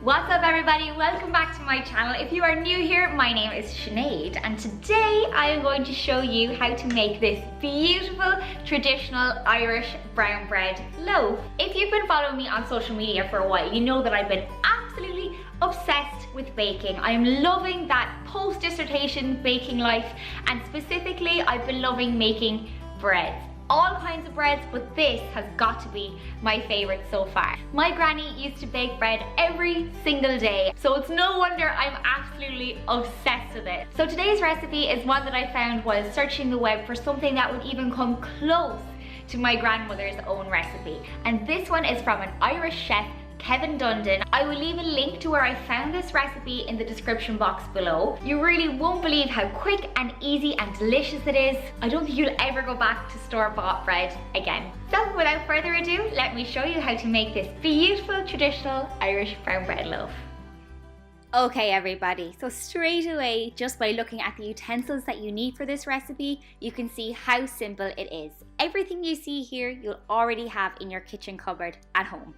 What's up everybody, welcome back to my channel. If you are new here, my name is Sinead and today I am going to show you how to make this beautiful traditional Irish brown bread loaf. If you've been following me on social media for a while, you know that I've been absolutely obsessed with baking. I am loving that post-dissertation baking life, and specifically I've been loving making breads. All kinds of breads, but this has got to be my favorite so far. My granny used to bake bread every single day, so it's no wonder I'm absolutely obsessed with it. So today's recipe is one that I found while searching the web for something that would even come close to my grandmother's own recipe. And this one is from an Irish chef, Kevin Dundon. I will leave a link to where I found this recipe in the description box below. You really won't believe how quick and easy and delicious it is. I don't think you'll ever go back to store-bought bread again. So without further ado, let me show you how to make this beautiful traditional Irish brown bread loaf. Okay everybody, so straight away, just by looking at the utensils that you need for this recipe, you can see how simple it is. Everything you see here, you'll already have in your kitchen cupboard at home.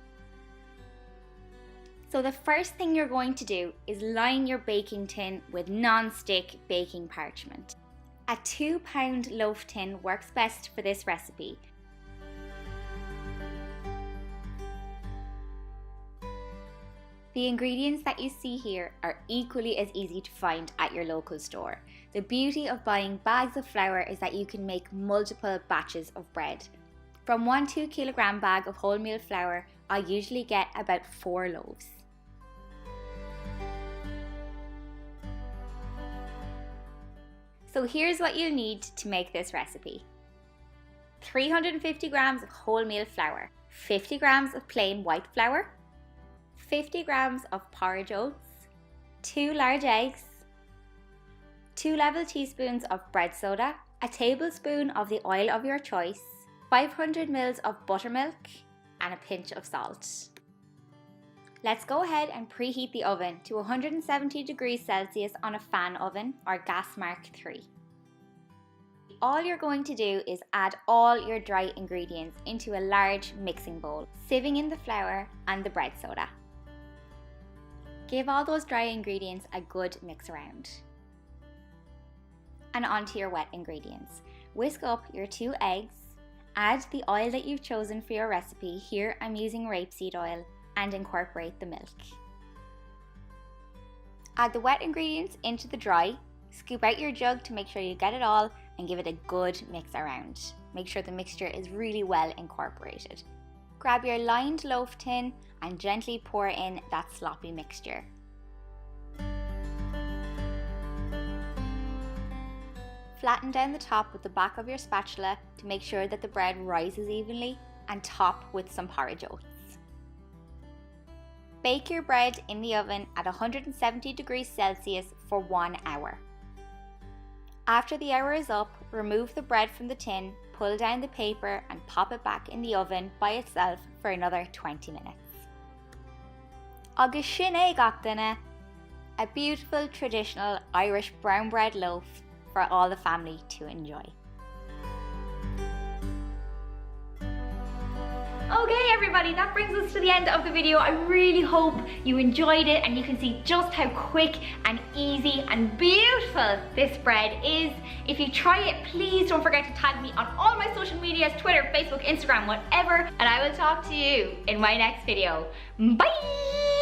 So the first thing you're going to do is line your baking tin with non-stick baking parchment. A 2-pound loaf tin works best for this recipe. The ingredients that you see here are equally as easy to find at your local store. The beauty of buying bags of flour is that you can make multiple batches of bread. From 1 2-kilogram bag of wholemeal flour, I usually get about 4 loaves. So here's what you'll need to make this recipe. 350 grams of wholemeal flour, 50 grams of plain white flour, 50 grams of porridge oats, 2 large eggs, 2 level teaspoons of bread soda, a tablespoon of the oil of your choice, 500 ml of buttermilk, and a pinch of salt. Let's go ahead and preheat the oven to 170 degrees Celsius on a fan oven or gas mark 3. All you're going to do is add all your dry ingredients into a large mixing bowl, sieving in the flour and the bread soda. Give all those dry ingredients a good mix around. And onto your wet ingredients. Whisk up your 2 eggs, add the oil that you've chosen for your recipe. Here I'm using rapeseed oil, and incorporate the milk. Add the wet ingredients into the dry, scoop out your jug to make sure you get it all, and give it a good mix around. Make sure the mixture is really well incorporated. Grab your lined loaf tin and gently pour in that sloppy mixture. Flatten down the top with the back of your spatula to make sure that the bread rises evenly, and top with some porridge oats. Bake your bread in the oven at 170 degrees Celsius for 1 hour. After the hour is up, remove the bread from the tin, pull down the paper and pop it back in the oven by itself for another 20 minutes. Agus sin é gach duine, a beautiful traditional Irish brown bread loaf for all the family to enjoy. Okay everybody, that brings us to the end of the video. I really hope you enjoyed it and you can see just how quick and easy and beautiful this bread is. If you try it, please don't forget to tag me on all my social medias, Twitter, Facebook, Instagram, whatever, and I will talk to you in my next video. Bye!